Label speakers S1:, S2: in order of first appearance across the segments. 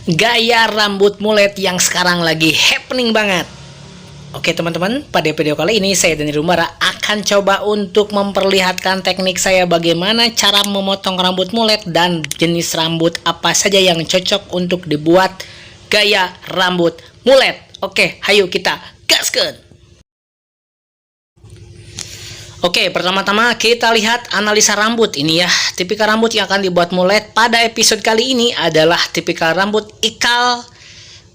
S1: Gaya rambut mulet yang sekarang lagi happening banget. Oke teman-teman, pada video kali ini saya Dani Rumbara akan coba untuk memperlihatkan teknik saya bagaimana cara memotong rambut mulet dan jenis rambut apa saja yang cocok untuk dibuat gaya rambut mulet. Oke, ayo kita gaskan. Oke, pertama-tama kita lihat analisa rambut ini ya. Tipikal rambut yang akan dibuat mulet pada episode kali ini adalah tipikal rambut ikal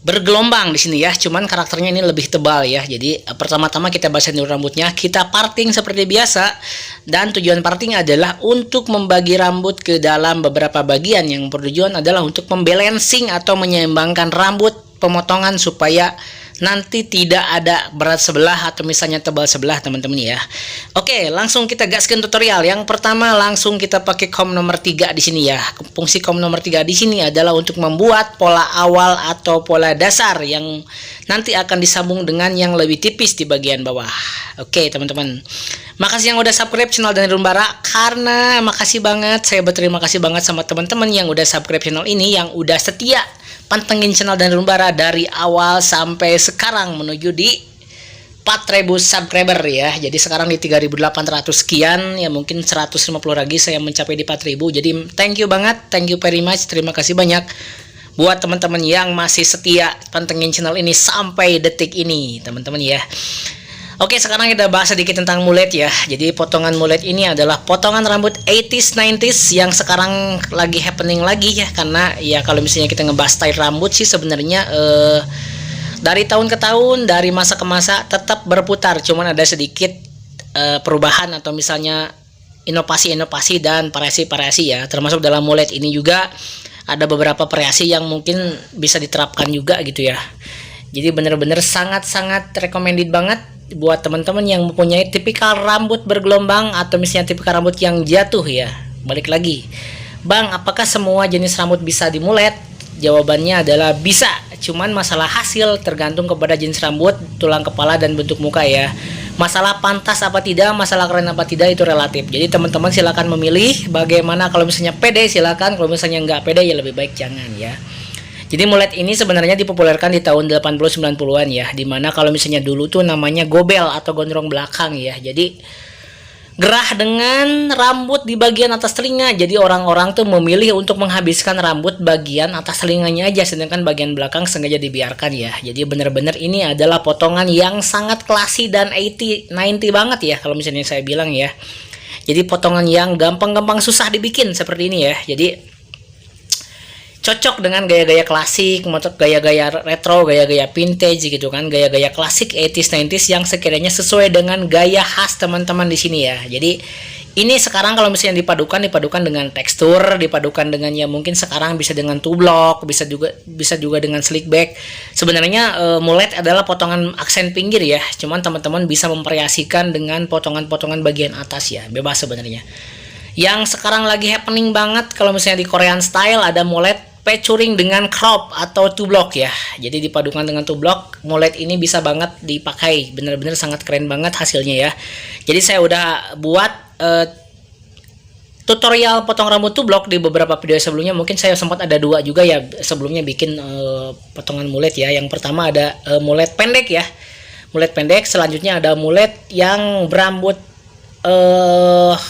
S1: bergelombang di sini ya. Cuman karakternya ini lebih tebal ya. Jadi pertama-tama kita bahasin dulu rambutnya. Kita parting seperti biasa. Dan tujuan parting adalah untuk membagi rambut ke dalam beberapa bagian. Yang bertujuan adalah untuk membalancing atau menyeimbangkan rambut pemotongan supaya nanti tidak ada berat sebelah atau misalnya tebal sebelah teman-teman ya. Oke, langsung kita gaskan tutorial. Yang pertama langsung kita pakai comb nomor 3 di sini ya. Fungsi comb nomor 3 di sini adalah untuk membuat pola awal atau pola dasar yang nanti akan disambung dengan yang lebih tipis di bagian bawah. Oke, teman-teman. Makasih yang udah subscribe channel Dani Rumbara, karena makasih banget, saya berterima kasih banget sama teman-teman yang udah subscribe channel ini, yang udah setia pantengin channel Dani Rumbara dari awal sampai sekarang menuju di 4.000 subscriber ya. Jadi sekarang di 3.800 sekian ya, mungkin 150 lagi saya mencapai di 4.000. Jadi thank you banget, thank you very much, terima kasih banyak buat teman-teman yang masih setia pantengin channel ini sampai detik ini teman-teman ya. Oke, sekarang kita bahas sedikit tentang mulet ya. Jadi potongan mulet ini adalah potongan rambut 80s 90s yang sekarang lagi happening lagi ya. Karena ya kalau misalnya kita ngebahas style rambut sih sebenarnya dari tahun ke tahun, dari masa ke masa tetap berputar. Cuman ada sedikit perubahan atau misalnya inovasi-inovasi dan variasi-variasi ya. Termasuk dalam mulet ini juga ada beberapa variasi yang mungkin bisa diterapkan juga gitu ya. Jadi bener-bener sangat-sangat recommended banget buat teman-teman yang mempunyai tipikal rambut bergelombang atau misalnya tipikal rambut yang jatuh ya. Balik lagi, Bang, apakah semua jenis rambut bisa dimulet? Jawabannya adalah bisa, cuman masalah hasil tergantung kepada jenis rambut, tulang kepala, dan bentuk muka ya. Masalah pantas apa tidak, masalah keren apa tidak itu relatif. Jadi teman-teman silakan memilih bagaimana. Kalau misalnya pede silakan, kalau misalnya nggak pede ya lebih baik jangan ya. Jadi mulet ini sebenarnya dipopulerkan di tahun 80-90-an ya, dimana kalau misalnya dulu tuh namanya gobel atau gondrong belakang ya. Jadi gerah dengan rambut di bagian atas telinga. Jadi orang-orang tuh memilih untuk menghabiskan rambut bagian atas telinganya aja, sedangkan bagian belakang sengaja dibiarkan ya. Jadi benar-benar ini adalah potongan yang sangat classy dan 80, 90 banget ya kalau misalnya saya bilang ya. Jadi potongan yang gampang-gampang susah dibikin seperti ini ya. Jadi cocok dengan gaya-gaya klasik, gaya-gaya retro, gaya-gaya vintage gitu kan, gaya-gaya klasik 80s 90s yang sekiranya sesuai dengan gaya khas teman-teman di sini ya. Jadi ini sekarang kalau misalnya dipadukan dengan tekstur, dipadukan dengan ya mungkin sekarang bisa dengan two block, bisa juga dengan slick back. Sebenarnya mulet adalah potongan aksen pinggir ya. Cuman teman-teman bisa memvariasikan dengan potongan-potongan bagian atas ya, bebas sebenarnya. Yang sekarang lagi happening banget kalau misalnya di Korean style ada mulet featuring dengan crop atau two block ya. Jadi dipadukan dengan two block, mulet ini bisa banget dipakai, bener-bener sangat keren banget hasilnya ya. Jadi saya udah buat tutorial potong rambut two block di beberapa video sebelumnya. Mungkin saya sempat ada dua juga ya sebelumnya bikin potongan mulet ya. Yang pertama ada mulet pendek ya, mulet pendek. Selanjutnya ada mulet yang berambut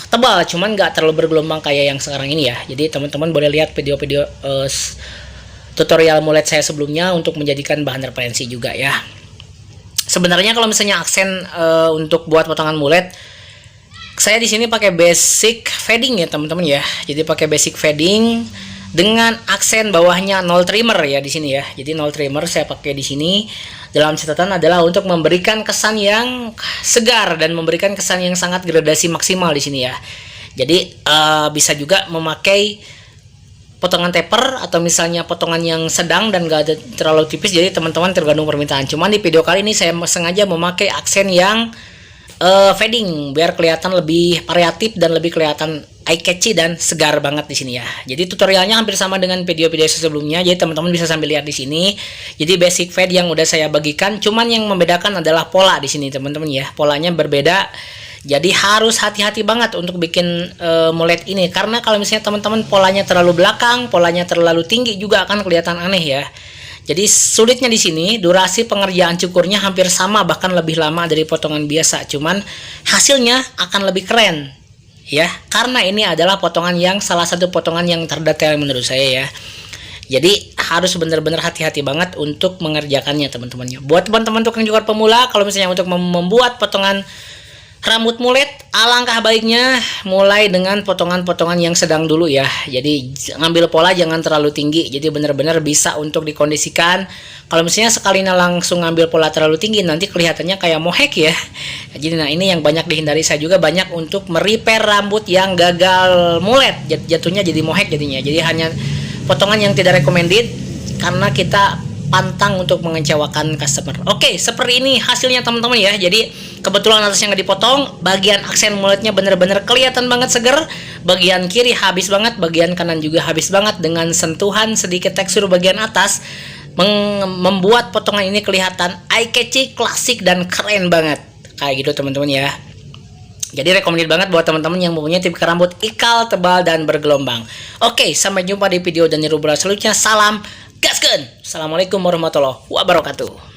S1: tebal, cuman nggak terlalu bergelombang kayak yang sekarang ini ya. Jadi teman-teman boleh lihat video-video tutorial mulet saya sebelumnya untuk menjadikan bahan referensi juga ya. Sebenarnya kalau misalnya aksen untuk buat potongan mulet, saya di sini pakai basic fading ya teman-teman ya. Jadi pakai basic fading dengan aksen bawahnya no trimmer ya di sini ya. Jadi no trimmer saya pakai di sini. Dalam catatan adalah untuk memberikan kesan yang segar dan memberikan kesan yang sangat gradasi maksimal di sini ya. Jadi bisa juga memakai potongan taper atau misalnya potongan yang sedang dan gak ada terlalu tipis. Jadi teman-teman tergantung permintaan. Cuman di video kali ini saya sengaja memakai aksen yang fading biar kelihatan lebih variatif dan lebih kelihatan eye catchy dan segar banget di sini ya. Jadi tutorialnya hampir sama dengan video-video sebelumnya. Jadi teman-teman bisa sambil lihat di sini. Jadi basic fade yang udah saya bagikan, cuman yang membedakan adalah pola di sini teman-teman ya. Polanya berbeda. Jadi harus hati-hati banget untuk bikin mullet ini, karena kalau misalnya teman-teman polanya terlalu belakang, polanya terlalu tinggi juga akan kelihatan aneh ya. Jadi sulitnya di sini durasi pengerjaan cukurnya hampir sama, bahkan lebih lama dari potongan biasa. Cuman hasilnya akan lebih keren ya, karena ini adalah potongan yang salah satu potongan yang terdetail menurut saya ya. Jadi harus benar-benar hati-hati banget untuk mengerjakannya teman-temannya. Buat teman-teman tukang cukur pemula, kalau misalnya untuk membuat potongan rambut mullet, alangkah baiknya mulai dengan potongan-potongan yang sedang dulu ya. Jadi ngambil pola jangan terlalu tinggi, jadi benar-benar bisa untuk dikondisikan. Kalau misalnya sekalinya langsung ngambil pola terlalu tinggi, nanti kelihatannya kayak mohek ya. Jadi nah ini yang banyak dihindari. Saya juga banyak untuk merepair rambut yang gagal mullet, jatuhnya jadi mohek jadinya. Jadi hanya potongan yang tidak recommended, karena kita pantang untuk mengecewakan customer. Oke, seperti ini hasilnya teman-teman ya. Jadi kebetulan atasnya nggak dipotong, bagian aksen mulletnya bener-bener kelihatan banget seger. Bagian kiri habis banget, bagian kanan juga habis banget, dengan sentuhan sedikit tekstur bagian atas membuat potongan ini kelihatan eye catchy, klasik dan keren banget. Kayak gitu teman-teman ya. Jadi recommended banget buat teman-teman yang mempunyai tipikal rambut ikal, tebal, dan bergelombang. Oke, sampai jumpa di video dan rubrik selanjutnya. Salam gaskeun. Assalamualaikum warahmatullahi wabarakatuh.